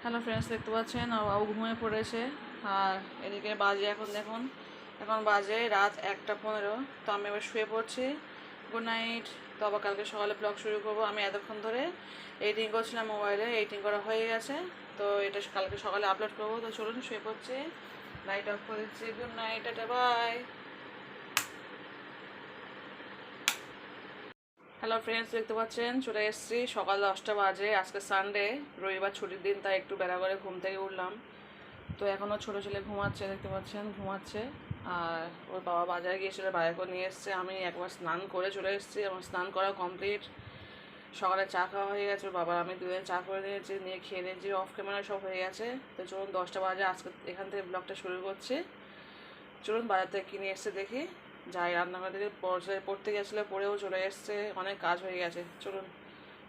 Hello friends, দেখতে পাচ্ছেন বাবু ঘুমিয়ে পড়েছে। আর এদিকে বাজে এখন বাজে রাত 1:15। তো আমি এবার শুয়ে পড়ছি। Good night. তো আবার কালকে সকালে ব্লগ শুরু করবো। আমি এতক্ষণ ধরে এডিটিং করছিলাম মোবাইলে, এডিটিং করা হয়ে গেছে। তো এটা কালকে সকালে আপলোড করবো। তো চলুন শুয়ে পড়ছি, লাইট অফ করে দিচ্ছি। Good night, tata, bye. Hello friends, দেখতে পাচ্ছেন চলে এসেছি। সকাল 10টা বাজে। আজকে সানডে, রবিবার ছুটির দিন, তাই একটু বেলা করে ঘুম থেকে উঠলাম। তো এখনও ছোটো ছেলে ঘুমাচ্ছে, দেখতে পাচ্ছেন ঘুমাচ্ছে। আর ওর বাবা বাজারে গিয়েছিল, বাজার করে নিয়ে এসছে। আমি একবার স্নান করে চলে এসেছি, আমার স্নান করা কমপ্লিট। সকালে চা খাওয়া হয়ে গেছে, ওর বাবা আমি দুদিন চা করে নিয়েছি, নিয়ে খেয়ে নিয়েছি। অফ ক্যামেরা সব হয়ে গেছে। তো চলুন 10টা বাজে, আজকে এখান থেকে ব্লগটা শুরু করছি। চলুন বাজার থেকে কিনে এসছে দেখি, যাই। রান্নাঘর থেকে পড়তে গেছিলো, পড়েও চলে এসছে। অনেক কাজ হয়ে গেছে, চলুন।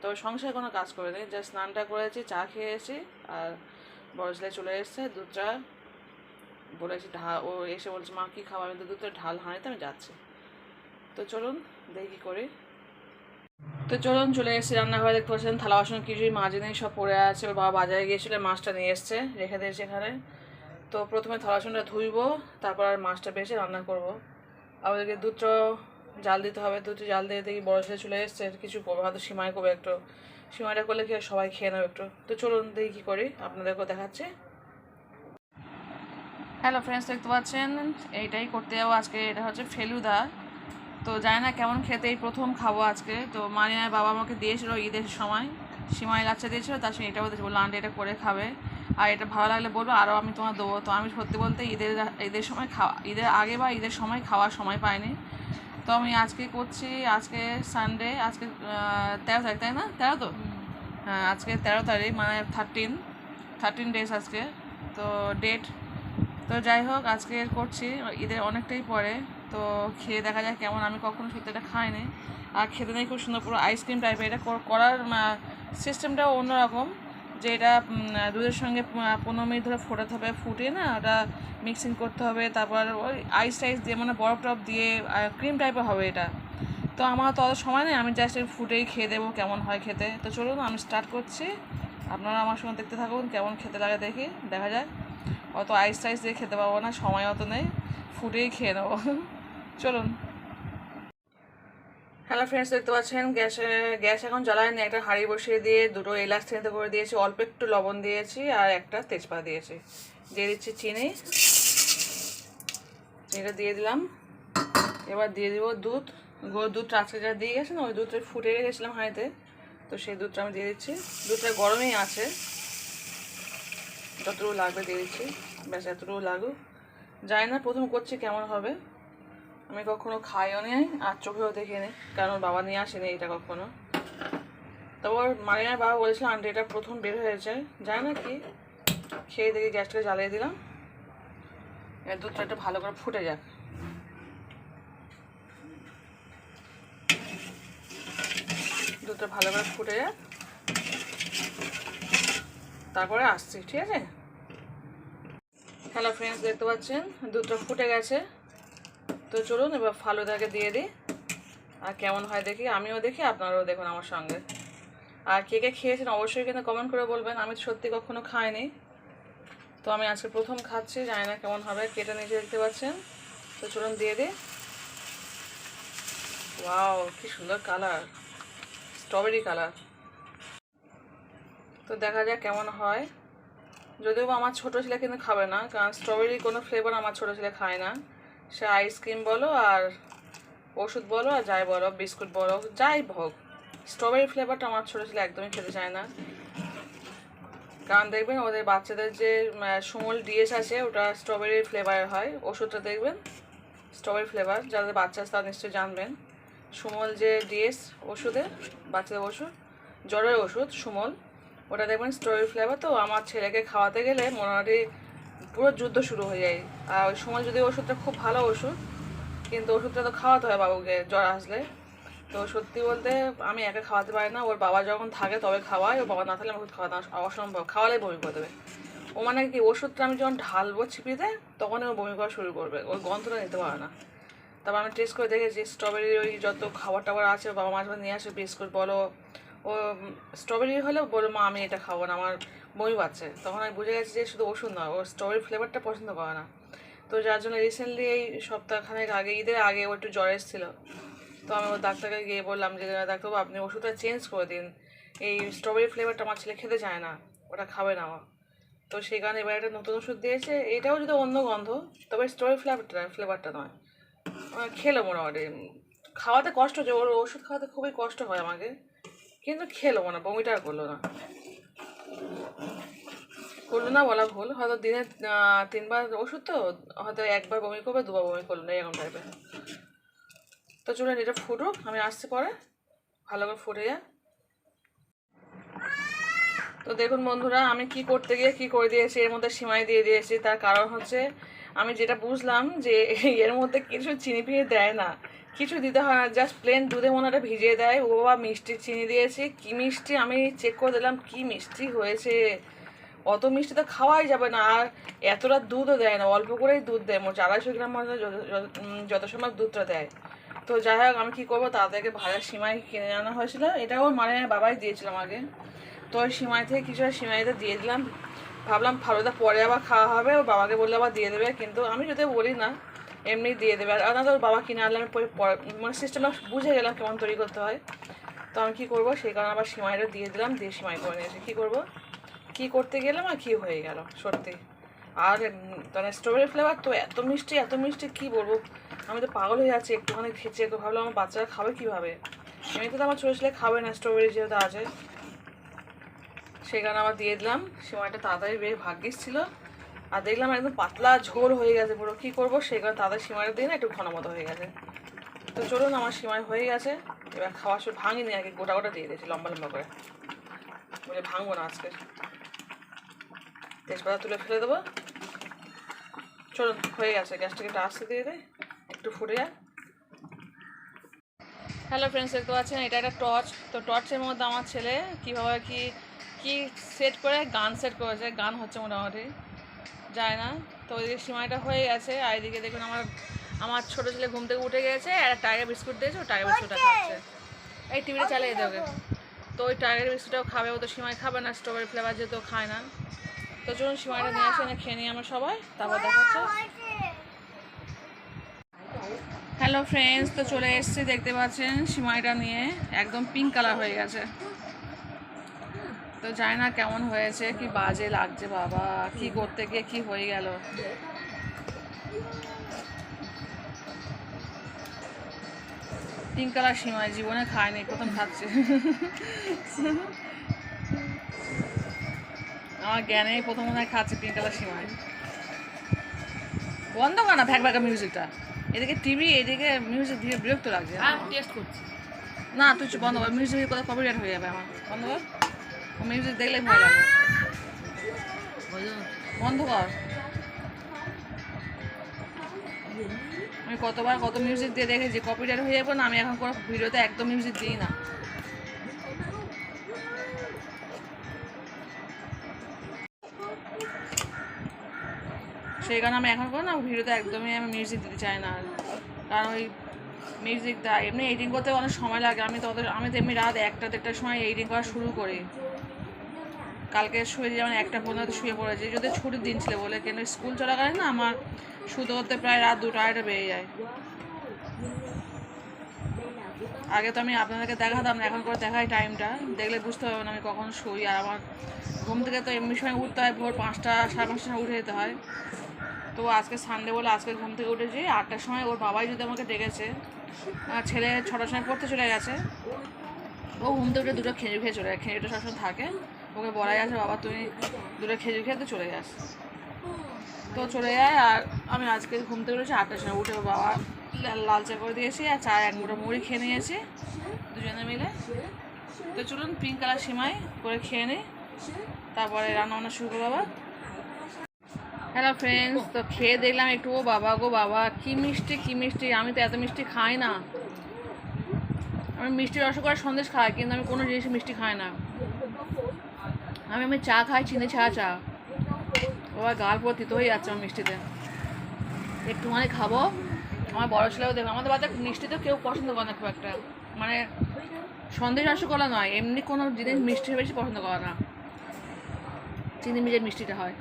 তবে সংসারে কোনো কাজ করে নেই, জাস্ট স্নানটা করেছি, চা খেয়েছি। আর বড় ছেলে চলে এসছে, দুধটা বলেছি ও এসে বলছে মা কী খাবো, আমি তো দুধটা ঢাল হাঁড়িতে আমি যাচ্ছি। তো চলুন দেখি কী করি। তো চলুন চলে এসেছি রান্নাঘরে। দেখতে পাচ্ছেন থালা বাসন কিছুই মাঝে নেই, সব পড়ে আছে। ওর বাবা বাজারে গিয়েছিল, মাছটা নিয়ে এসছে, রেখে দিয়েছে এখানে। তো প্রথমে থালা বাসনটা ধুইবো, তারপর আর মাছটা বেছে রান্না করবো। আমাদেরকে দুধটা জাল দিতে হবে। দুধটা জাল দিয়ে দেখি বড় ছেলে চলে এসছে, কিছু করবো, হয়তো সিমাই করবো একটু। সিমাইটা করলে কি সবাই খেয়ে নেবে একটু। তো চলুন দেখি কী করি, আপনাদেরকেও দেখাচ্ছে। হ্যালো ফ্রেন্ডস, দেখতে পাচ্ছেন এইটাই করতে যাবো আজকে। এটা হচ্ছে ফেলুদা। তো জানি না কেমন খেতে, এই প্রথম খাবো আজকে। তো মারিনার বাবা আমাকে দিয়েছিল ঈদের সময়, সিমাই লাচ্চা দিয়েছিল, তার সঙ্গে এটাও দিয়েছে, বললো আন্টি এটা করে খাবে, আর এটা ভালো লাগলে বলবো, আরও আমি তোমার দেবো। তো আমি সত্যি বলতে ঈদের সময় ঈদের আগে বা ঈদের সময় খাওয়ার সময় পাইনি। তো আমি আজকে করছি। আজকে সানডে, আজকে 13 তারিখ, তাই না? 13 তো? হ্যাঁ, আজকে 13 তারিখ, মানে 13 ডেজ আজকে তো ডেট। তো যাই হোক, আজকে করছি ঈদের অনেকটাই পরে। তো খেয়ে দেখা যায় কেমন। আমি কখনো সত্যি এটা খাইনি। আর খেতে নেই খুব সুন্দর, পুরো আইসক্রিম টাইপের। এটা করার সিস্টেমটাও অন্যরকম। যে এটা দুধের সঙ্গে 15 মিনিট ধরে ফোটাতে হবে, ফুটিয়ে না ওটা মিক্সিং করতে হবে। তারপর ওই আইস টাইস দিয়ে, মানে বরফ টরফ দিয়ে ক্রিম টাইপের হবে এটা। তো আমার তো অত সময় নেই, আমি জাস্ট ফুটেই খেয়ে দেবো কেমন হয় খেতে। তো চলুন আমি স্টার্ট করছি, আপনারা আমার সঙ্গে দেখতে থাকুন কেমন খেতে লাগে, দেখি দেখা যায়। অত আইস টাইস দিয়ে খেতে পারবো না, সময় অত নেই, ফুটেই খেয়ে নেবো। চলুন। হ্যালো ফ্রেন্ডস, দেখতে পাচ্ছেন গ্যাস এখন জ্বালায়নি। একটা হাঁড়ি বসিয়ে দিয়ে দুটো এলাচ থেঁতে করে দিয়েছি, অল্প একটু লবণ দিয়েছি, আর একটা তেজপাতা দিয়েছি। দিয়ে দিচ্ছি চিনিটা দিয়ে দিলাম। এবার দিয়ে দিব দুধ। দুধটা আজকে যা দিয়ে গেছে না, ওই দুধটা ফুটে রেখেছিলাম হাঁড়িতে, তো সেই দুধটা আমি দিয়ে দিচ্ছি। দুধটা গরমই আছে, যতটুকু লাগবে দিয়ে দিচ্ছি, ব্যাস এতটুকু লাগুক। জানি না প্রথম করছি কেমন হবে, আমি কখনো খাইও নি আর চোখেও দেখিনি, কারণ বাবা নিয়ে আসেনি এটা কখনো। তারপর মারিনার বাবা বলেছিল আন্টি এটা প্রথম বের হয়েছে, জানি না কি। খেয়ে দেখি, গ্যাসটাকে জ্বালিয়ে দিলাম। এবার দুধটা একটু ভালো করে ফুটে যাক। দুধটা ভালো করে ফুটে যাক, তারপরে আসছি, ঠিক আছে। হ্যালো ফ্রেন্ডস, দেখতে পাচ্ছেন দুধটা ফুটে গেছে। তো চলুন এবার ফালুদাকে দিয়ে দিই, আর কেমন হয় দেখি, আমিও দেখি আপনারাও দেখুন আমার সঙ্গে। আর কে কে খেয়েছেন অবশ্যই কিন্তু কমেন্ট করে বলবেন, আমি সত্যি কখনো খাইনি। তো আমি আজকে প্রথম খাচ্ছি, জানি না কেমন হবে। কেটে নিচে দেখতে পাচ্ছেন। তো চলুন দিয়ে দিই। ওয়াও, কি সুন্দর কালার, স্ট্রবেরি কালার। তো দেখা যাক কেমন হয়। যদিও আমার ছোটো ছেলে কিন্তু খাবে না, কারণ স্ট্রবেরি কোনো ফ্লেভার আমার ছোটো ছেলে খায় না। সে আইসক্রিম বলো আর ওষুধ বলো আর যাই বলো, বিস্কুট বলো, যাই হোক, স্ট্রবেরি ফ্লেভারটা আমার ছোটো ছেলে একদমই খেতে চায় না। কারণ দেখবেন ওদের বাচ্চাদের যে সুমল ডিএস আছে, ওটা স্ট্রবেরি ফ্লেভারের হয়। ওষুধটা দেখবেন স্ট্রবেরি ফ্লেভার, যাদের বাচ্চা আছে তারা নিশ্চয়ই জানবেন। সুমল যে ডিএস ওষুধে, বাচ্চাদের ওষুধ, জ্বরের ওষুধ সুমল, ওটা দেখবেন স্ট্রবেরি ফ্লেভার। তো আমার ছেলেকে খাওয়াতে গেলে মোটামুটি পুরো যুদ্ধ শুরু হয়ে যায়। আর ওই সুমল যদি ওষুধটা খুব ভালো ওষুধ, কিন্তু ওষুধটা তো খাওয়াতে হয় বাবুকে জ্বর আসলে। তো সত্যি বলতে আমি একা খাওয়াতে পারি না, ওর বাবা যখন থাকে তবে খাওয়াই, ওর বাবা না থাকলে ওষুধ খাওয়াতে অসম্ভব, খাওয়ালেই বমি করে দেবে ও। মানে কি, ওষুধটা আমি যখন ঢালবো ছিপিতে, তখনই ও বমি করা শুরু করবে, ওর গন্ধটা নিতে পারে না। তারপর আমি টেস্ট করে দেখেছি স্ট্রবেরি ওই যত খাবার টাবার আছে, বাবা মাঝে মাঝে নিয়ে আসে, বিস্কুট বলো, ও স্ট্রবেরি হলেও বলো মা আমি এটা খাবো না, আমার বমি পাচ্ছে, তখন আমি বুঝে গেছি যে শুধু ওষুধ নয়, ও স্ট্রবেরি ফ্লেভারটা পছন্দ করে না। তো যার জন্য রিসেন্টলি এই সপ্তাহখানেক আগে, ঈদের আগে ও একটু জ্বর এসেছিলো। তো আমি ওর ডাক্তারকে গিয়ে বললাম যে ডাক্তারবাবু আপনি ওষুধটা চেঞ্জ করে দিন, এই স্ট্রবেরি ফ্লেভারটা আমার ছেলে খেতে চায় না, ওটা খাবে না আমার। তো সেই কারণে এবার একটা নতুন ওষুধ দিয়েছে, এটাও যদি অন্য গন্ধ, তবে স্ট্রবেরি ফ্লেভারটা নয়। খেলো মোটামুটি, খাওয়াতে কষ্ট হচ্ছে, ওর ওষুধ খাওয়াতে খুবই কষ্ট হয় আমাকে, কিন্তু খেলো না, বমিটা আর করলো না। করলো না বলা ভুল, হয়তো দিনে 3বার ওষুধ, তো হয়তো 1বার বমি করবে, 2বার বমি করলো না, এরকম টাইপের। তো চলুন এটা ফুটুক, আমি আসতে পরে ভালো করে ফুটে যায়। তো দেখুন বন্ধুরা, আমি কি করতে গিয়ে কি করে দিয়েছি, এর মধ্যে সিমাই দিয়ে দিয়েছি। তার কারণ হচ্ছে আমি যেটা বুঝলাম যে এর মধ্যে কিছু চিনি ফিনি দেয় না, কিছু দিতে হয় না, জাস্ট প্লেন দুধে মনে ভিজিয়ে দেয়। ও বাবা, মিষ্টি চিনি দিয়েছি, কি মিষ্টি! আমি চেক করে দিলাম কি মিষ্টি হয়েছে, অত মিষ্টি তো খাওয়াই যাবে না। আর এতটা দুধও দেয় না, অল্প করেই দুধ দেয়, মোট 250 গ্রাম মতো যত সময় দুধটা দেয়। তো যাই হোক, আমি কী করবো, তাদেরকে ভাজা সিমাই কিনে আনা হয়েছিল, এটাও মানে বাবাই দিয়েছিলাম আগে। তো ওই সিমাই থেকে কিছুটা সিমাইতে দিয়ে দিলাম, ভাবলাম ফালুদা পরে আবার খাওয়া হবে, ওর বাবাকে বললে আবার দিয়ে দেবে, কিন্তু আমি যদি বলি না এমনি দিয়ে দেবে। আর না তো ওর বাবা কিনে আনলে আমি মানে সিস্টেমটা বুঝে গেলাম কেমন তৈরি করতে হয়। তো আমি কী করবো, সেই কারণে আবার সিমাইটা দিয়ে দিলাম, দিয়ে সিমাই করে নিয়েছি। কী করবো, কী করতে গেলাম আর কী হয়ে গেল সত্যি। আর মানে স্ট্রবেরি ফ্লেভার তো এত মিষ্টি কী বলবো, আমি তো পাগল হয়ে যাচ্ছি। একটুখানি খেয়েছি, একটু ভাবলাম আমার বাচ্চারা খাবে কীভাবে, এমনিতে তো আমার ছোটো ছেলে খাবে না স্ট্রবেরি যেহেতু আছে, সেই কারণে আবার দিয়ে দিলাম। সিমাইটা তাড়াতাড়ি বেশ ভাগ্যিস ছিল, আর দেখলাম একদম পাতলা ঝোল হয়ে গেছে পুরো। কী করবো, সেই কারণে তাড়াতাড়ি সিমাইটা দিয়ে না একটু ঘন মতো হয়ে গেছে। তো চলুন, আমার সিমাই হয়ে গেছে, এবার খাওয়ার সময় ভাঙিনি, আগে গোটা গোটা দিয়ে দিয়েছি লম্বা লম্বা করে, বলে ভাঙবো না আজকে। তেজপাতা তুলে ফেলে দেবো। চলুন, হয়ে গেছে, গ্যাসটাকে একটু আস্তে দিয়ে দেয়, একটু ফুটে যায়। হ্যালো ফ্রেন্ডস, দেখতে পাচ্ছেন এটা একটা টর্চ। তো টর্চের মধ্যে আমার ছেলে কীভাবে কি সেট করে গান সেট করেছে, গান হচ্ছে মোটামুটি, যায় না। তো ওইদিকে সিমাইটা হয়ে গেছে, আর এদিকে দেখুন আমার ছোটো ছেলে ঘুম থেকে উঠে গেছে, আর একটা টাইগার বিস্কুট দিয়েছে, ও টাইগার বিস্কুটটা খাচ্ছে। এই টিভিটা চালিয়ে দেবে। তো ওই টাইগার বিস্কুটটাও খাবে, ও তো সিমাই খাবে না, স্ট্রবেরি ফ্লেভার যেহেতু খায় না। তো চলুন সিমাইটা নিয়ে আসে, এনে খেয়ে নিই আমরা সবাই, তারপর দেখাচ্ছে। হ্যালো ফ্রেন্ডস, তো চলে এসেছি, দেখতে পাচ্ছেন সিমাইটা নিয়ে, একদম পিঙ্ক কালার হয়ে গেছে। তো জানি না কেমন হয়েছে, কি বাজে লাগছে বাবা, কি করতে গিয়ে কি হয়ে গেল। পিঙ্ক কালার সিমাই জীবনে খায়নি, প্রথম খাচ্ছে। আমার জ্ঞানেই প্রথম মনে হয় খাচ্ছে পিঙ্ক কালার সিমাই। বন্ধ কর না ভ্যাক ভ্যাকা মিউজিকটা, এদিকে টিভি এদিকে মিউজিক দিয়ে বিরক্ত লাগছে। টেস্ট করছি না, তুই বন্ধ কর, মিউজিক কোথাও কপিরাইট হয়ে যাবে আমার, বন্ধ কর। মিউজিক দেখলেই ভয় লাগে, বন্ধ কর। আমি কতবার কত মিউজিক দিয়ে দেখেছি, কপিরাইট হয়ে যাবো না, আমি এখন কোনো ভিডিওতে একদম মিউজিক দিই না। সেই কারণে আমি এখন করে না ভিডিওতে একদমই আমি মিউজিক দিতে চাই না, কারণ ওই মিউজিক দেয় এমনি এডিটিং করতে অনেক সময় লাগে। আমি তো এমনি রাত 1টা-1:30টার সময় এডিটিং করা শুরু করি। কালকে শুয়ে যেমন 1টা পর্যন্ত শুয়ে পড়েছি, যদি ছুটির দিন ছিল বলে, কেন স্কুল চলাকালীন না আমার শুতে করতে প্রায় রাত 2টা-2:30 বেজে যায়। আগে তো আমি আপনাদেরকে দেখাতাম না, এখন করে দেখাই, টাইমটা দেখলে বুঝতে পারবেন আমি কখন শুই। আর আমার ঘুম থেকে তো এমনি সময় উঠতে হয়, ভোর 5টা, 5:30টার সময় উঠে যেতে হয়। তো আজকে সানডে বলে আজকে ঘুম থেকে উঠেছি 8টার সময়, ওর বাবাই যদি আমাকে ডেকেছে। ছেলে 6টার সময় পড়তে চলে গেছে, ও ঘুম থেকে উঠে 2টো খেজুর খেয়ে চলে যায়, খেজুরটা সবসময় থাকে, ওকে বলাই আছে বাবা তুমি 2টো খেজুর খেয়ে তো চলে যাস। তো চলে যায়, আর আমি আজকে ঘুম থেকে উঠেছি 8টার সময়, উঠে বাবা লাল চা করে দিয়েছি, আর চা 1 মুঠো মুড়ি খেয়ে নিয়েছি দুজনে মিলে। তো চলুন পিঙ্ক কালার সিমাই করে খেয়ে নিই, তারপরে রান্নাবান্না শুরু করবো আবার। হ্যালো ফ্রেন্ডস, তো খেয়ে দেখলাম একটু, ও বাবা গো বাবা, কি মিষ্টি, আমি তো এত মিষ্টি খাই না। আমি মিষ্টি রসগোল্লা সন্দেশ খাই, কিন্তু আমি কোনো জিনিস মিষ্টি খাই না। আমি চা খাই, চিনি ছাড়া চা। বাবা গাল পুরো তিতো হয়ে যাচ্ছে আমার মিষ্টিতে, একটুখানি খাবো। আমার বড় ছেলেও দেখো, আমাদের বাচ্চা মিষ্টি তো কেউ পছন্দ করে না খুব একটা, মানে সন্দেশ রসগোল্লা নয়, এমনি কোনো জিনিস মিষ্টি বেশি পছন্দ করে না। চিনি মিশে মিষ্টিটা হয়।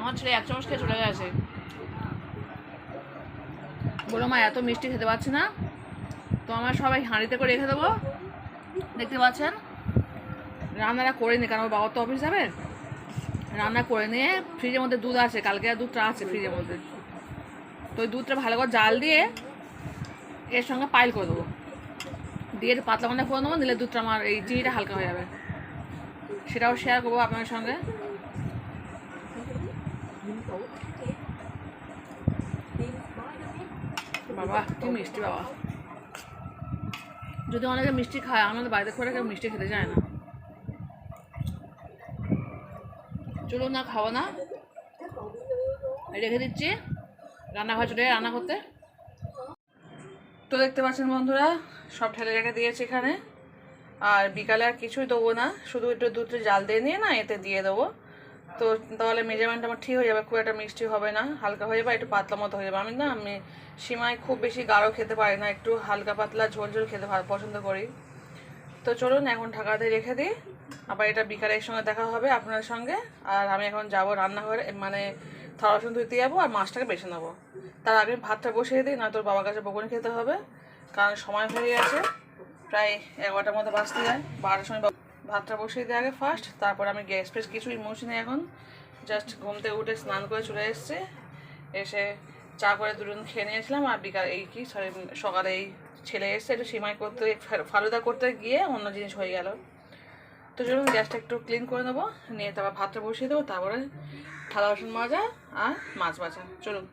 আমার ছেলে 1 চামচ খেয়ে চলে গেছে, বলো মা এত মিষ্টি খেতে পারছি না। তো আমরা সবাই হাঁড়িতে করে রেখে দেবো। দেখতে পাচ্ছেন রান্নাটা করে নি, কারণ ওর বাবা তো অফিস যাবে। রান্না করে নিয়ে ফ্রিজের মধ্যে দুধ আছে, কালকে আর দুধটা আছে ফ্রিজের মধ্যে, তো ওই দুধটা ভালো করে জাল দিয়ে এর সঙ্গে পাইল করে দেবো, দিয়ে একটু পাতলা করে করে দেবো, নিলে দুধটা আমার এই চিনিটা হালকা হয়ে যাবে। সেটাও শেয়ার করবো আপনাদের সঙ্গে। বাবা কি মিষ্টি বাবা, যদি অনেকে মিষ্টি খায়, আমাদের বাড়িতে করে কেউ মিষ্টি খেতে যায় না। চলুন না, খাবো না, রেখে দিচ্ছি, রান্নাঘর চলে রান্না করতে। তো দেখতে পাচ্ছেন বন্ধুরা, সব ঢেলে রেখে দিয়েছি এখানে। আর বিকালে আর কিছুই দেবো না, শুধু একটু দুধটা জাল দিয়ে নিয়ে না এতে দিয়ে দেবো। তো তাহলে মেজারমেন্ট আমার ঠিক হয়ে যাবে, খুব একটা মিষ্টি হবে না, হালকা হয়ে যাবে, একটু পাতলা মতো হয়ে যাবে। আমি সিমাই খুব বেশি গাঢ় খেতে পারি না, একটু হালকা পাতলা ঝোল ঝোল খেতে পছন্দ করি। তো চলুন এখন ঢাকাতে রেখে দিই, আবার এটা বিকালের সঙ্গে দেখা হবে আপনার সঙ্গে। আর আমি এখন যাবো রান্নাঘরে, মানে থালা বাসন ধুতে যাবো আর মাছটাকে বেছে নেবো। তার আগে ভাতটা বসিয়ে দিই, না তোর বাবার কাছে বকুনি খেতে হবে, কারণ সময় হয়ে গেছে, প্রায় 11টার মধ্যে বাজতে যায়। 12টার সময় ভাতটা বসিয়ে দিই আগে ফার্স্ট, তারপর আমি গ্যাস ফ্যাস কিছুই মুছি না এখন। জাস্ট ঘুম থেকে উঠে স্নান করে চলে এসেছি, এসে চা করে দুজন খেয়ে নিয়েছিলাম। আর বিকাল সকালে এই ছেলে এসছে, একটু সিমাই করতে ফালুদা করতে গিয়ে অন্য জিনিস হয়ে গেল। তো চলুন গ্যাসটা একটু ক্লিন করে নেবো, নিয়ে তারপর ভাতটা বসিয়ে দেবো, তারপরে থালা বাসন মাজা আর মাছ ভাজা। চলুন।